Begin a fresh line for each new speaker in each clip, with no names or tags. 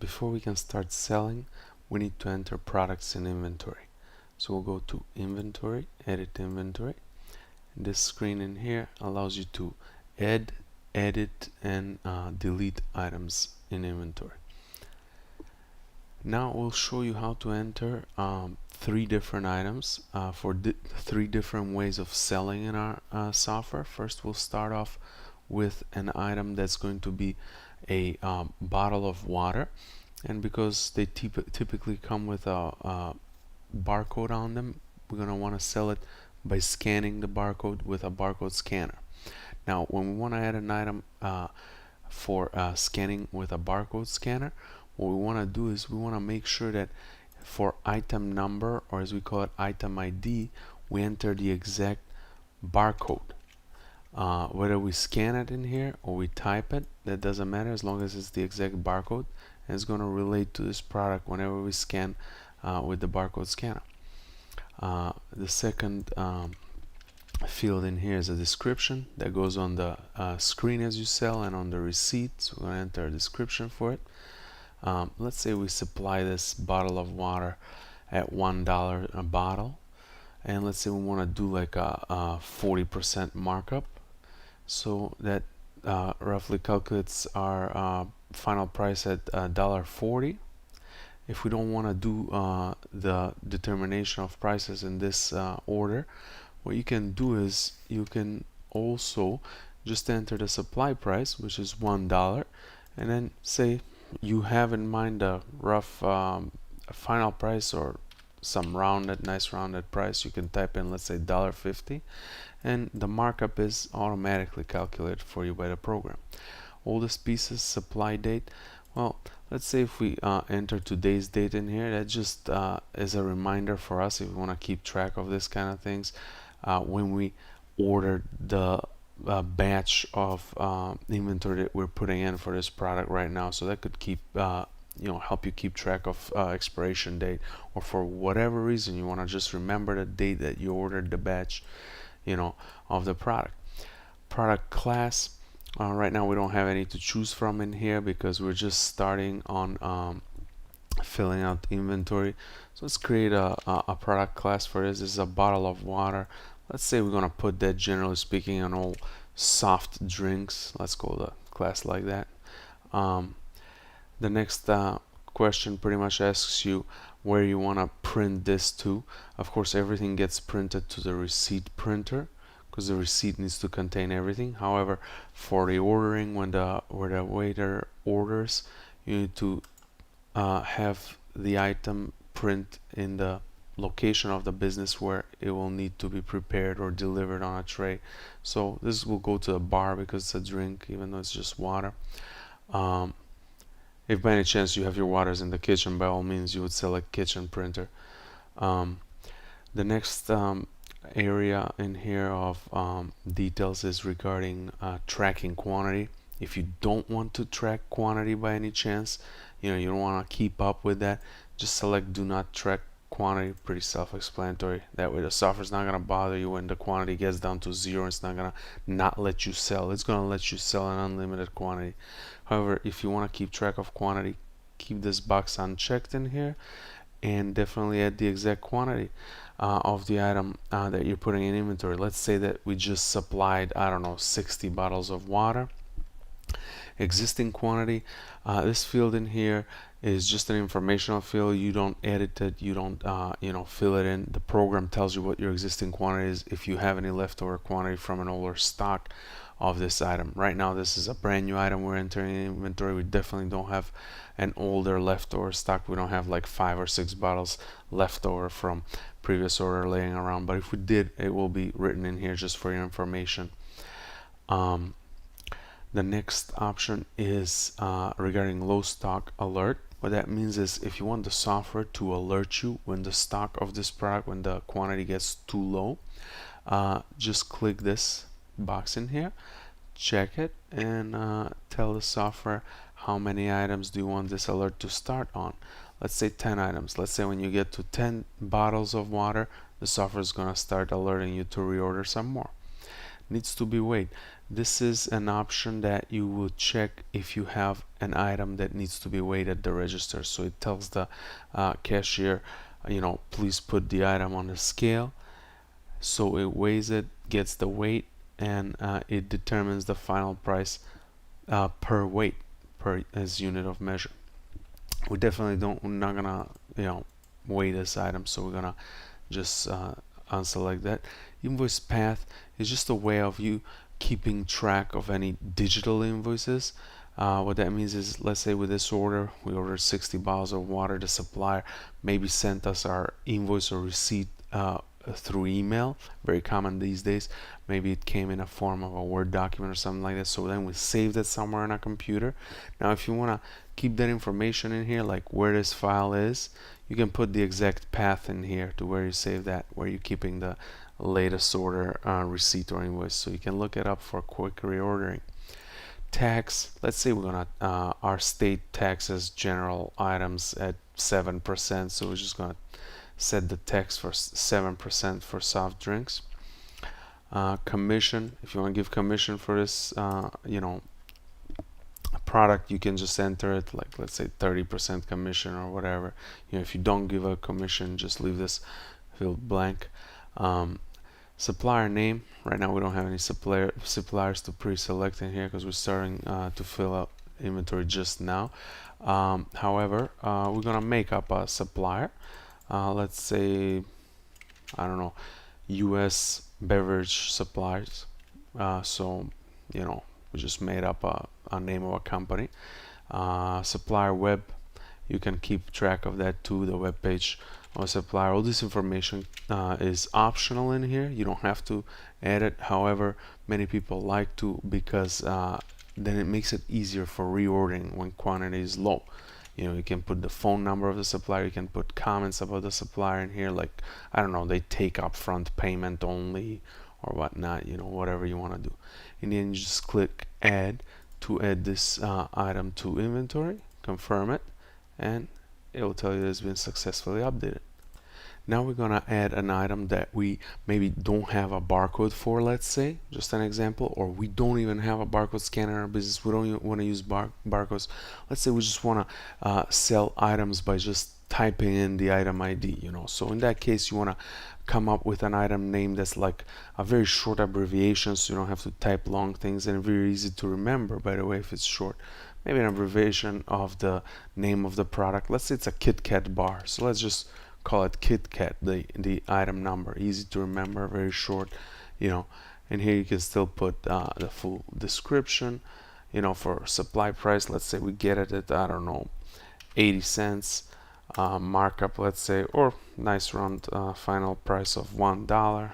before we can start selling, we need to enter products in inventory. So we'll go to inventory, edit inventory. This screen in here allows you to add, edit, and delete items in inventory. Now we'll show you how to enter three different items for three different ways of selling in our software. First, we'll start off with an item that's going to be a bottle of water, and because they typically come with a barcode on them, we're going to want to sell it by scanning the barcode with a barcode scanner. Now when we want to add an item for scanning with a barcode scanner, what we want to do is we want to make sure that for item number, or as we call it item ID, we enter the exact barcode. Whether we scan it in here or we type it, that doesn't matter as long as it's the exact barcode, and it's going to relate to this product whenever we scan with the barcode scanner. The second field in here is a description that goes on the screen as you sell and on the receipt. So we're going to enter a description for it. Let's say we supply this bottle of water at $1 a bottle, and let's say we want to do like a 40% markup, so that roughly calculates our final price at $1.40. If we don't want to do the determination of prices in this order, what you can do is you can also just enter the supply price, which is $1, and then say you have in mind a rough final price or some nice rounded price. You can type in, let's say, $1.50, and the markup is automatically calculated for you by the program. Oldest pieces, supply date. Well, let's say if we enter today's date in here, that just is a reminder for us if we want to keep track of this kind of things when we ordered the batch of inventory that we're putting in for this product right now. So that could keep help you keep track of expiration date, or for whatever reason you want to just remember the date that you ordered the batch of the product. Product class, right now we don't have any to choose from in here because we're just starting on filling out inventory. So let's create a product class for this. This is a bottle of water. Let's say we're going to put that, generally speaking, on all soft drinks. Let's call the class like that. The next question pretty much asks you where you want to print this to. Of course, everything gets printed to the receipt printer because the receipt needs to contain everything. However, for the ordering, when the waiter orders, you need to have the item print in the location of the business where it will need to be prepared or delivered on a tray. So this will go to the bar because it's a drink, even though it's just water. If by any chance you have your waters in the kitchen, by all means you would select kitchen printer. The next area in here of details is regarding tracking quantity. If you don't want to track quantity by any chance, you don't want to keep up with that, just select do not track quantity. Pretty self-explanatory. That way the software is not going to bother you when the quantity gets down to zero. It's not going to not let you sell. It's going to let you sell an unlimited quantity. However, if you want to keep track of quantity, keep this box unchecked in here, and definitely add the exact quantity of the item that you're putting in inventory. Let's say that we just supplied, I don't know, 60 bottles of water. Existing quantity, this field in here is just an informational field. You don't edit it, you don't fill it in. The program tells you what your existing quantity is if you have any leftover quantity from an older stock of this item. Right now this is a brand new item we're entering in inventory. We definitely don't have an older leftover stock. We don't have like 5 or 6 bottles left over from previous order laying around, but if we did, it will be written in here just for your information. The next option is regarding low stock alert. What that means is if you want the software to alert you when the stock of this product, when the quantity gets too low, just click this box in here, check it, and tell the software how many items do you want this alert to start on. Let's say 10 items. Let's say when you get to 10 bottles of water, the software is going to start alerting you to reorder some more. needs to be weighed. This is an option that you will check if you have an item that needs to be weighed at the register. So it tells the cashier, please put the item on the scale. So it weighs it, gets the weight, and it determines the final price per weight, per as unit of measure. We definitely we're not gonna weigh this item, so we're gonna just unselect that. Invoice path is just a way of you keeping track of any digital invoices. What that means is, let's say with this order, we ordered 60 bottles of water. The supplier maybe sent us our invoice or receipt through email. Very common these days. Maybe it came in a form of a Word document or something like that. So then we saved it somewhere on a computer. Now, if you want to keep that information in here, like where this file is, you can put the exact path in here to where you save that, where you're keeping the latest order receipt or invoice, so you can look it up for quick reordering. Tax, let's say we're gonna our state taxes general items at 7%, so we're just gonna set the tax for 7% for soft drinks. Commission, if you want to give commission for this product, you can just enter it, like let's say 30% commission or whatever. If you don't give a commission, just leave this field blank. Supplier name, right now we don't have any suppliers to pre-select in here because we're starting to fill out inventory just now. However, we're gonna make up a supplier. Let's say, I don't know, US beverage suppliers. So we just made up a name of a company. Supplier web, you can keep track of that too, the web page of a supplier. All this information is optional in here. You don't have to add it. However, many people like to, because then it makes it easier for reordering when quantity is low. You can put the phone number of the supplier, you can put comments about the supplier in here, like, I don't know, they take upfront payment only or whatnot, whatever you want to do. And then you just click add to add this item to inventory, confirm it, and it will tell you it's been successfully updated. Now we're gonna add an item that we maybe don't have a barcode for, let's say, just an example, or we don't even have a barcode scanner in our business. We don't want to use barcodes. Let's say we just want to sell items by just typing in the item ID, So in that case, you want to come up with an item name that's like a very short abbreviation, so you don't have to type long things, and very easy to remember, by the way, if it's short. Maybe an abbreviation of the name of the product. Let's say it's a Kit Kat bar, so let's just call it Kit Kat, the item number. Easy to remember, very short, and here you can still put the full description. For supply price, let's say we get it at, I don't know, 80 cents. Markup, let's say, or nice round final price of $1.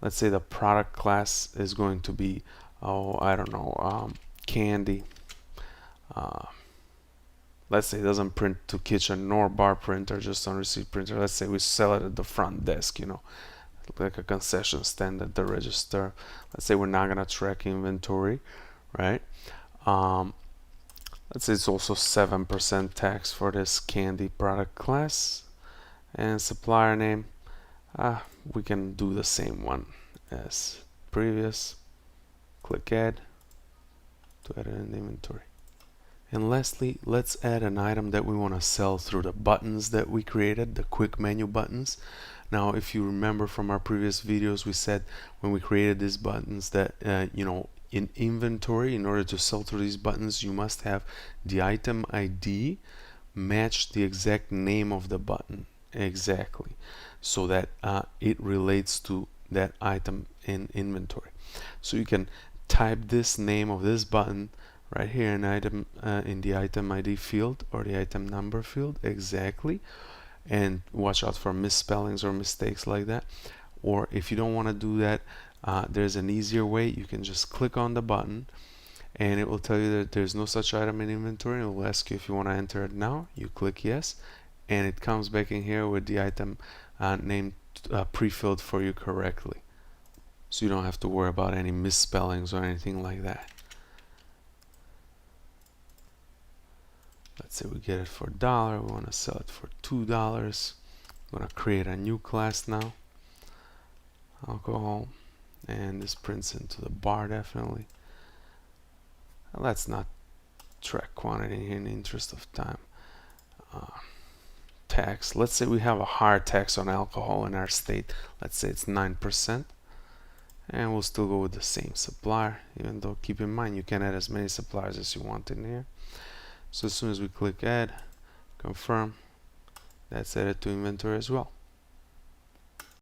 Let's say the product class is going to be, I don't know, candy. Let's say it doesn't print to kitchen nor bar printer, just on receipt printer. Let's say we sell it at the front desk, like a concession stand at the register. Let's say we're not gonna track inventory, right? Let's say it's also 7% tax for this candy product class. And supplier name, we can do the same one as previous. Click add to add it in the inventory. And lastly, let's add an item that we want to sell through the buttons that we created, the quick menu buttons. Now, if you remember from our previous videos, we said when we created these buttons that, in inventory, in order to sell through these buttons, you must have the item ID match the exact name of the button exactly, so that it relates to that item in inventory. So you can type this name of this button right here in the item ID field or the item number field exactly, and watch out for misspellings or mistakes like that. Or if you don't want to do that, there's an easier way. You can just click on the button and it will tell you that there's no such item in inventory. It will ask you if you want to enter it now. You click yes, and it comes back in here with the item name pre-filled for you correctly, so you don't have to worry about any misspellings or anything like that. Let's say we get it for $1, we want to sell it for $2. I'm going to create a new class now, alcohol, and this prints into the bar definitely. Let's not track quantity here in the interest of time. Tax, let's say we have a higher tax on alcohol in our state. Let's say it's 9%, and we'll still go with the same supplier, even though keep in mind you can add as many suppliers as you want in here. So as soon as we click add, confirm, that's added to inventory as well.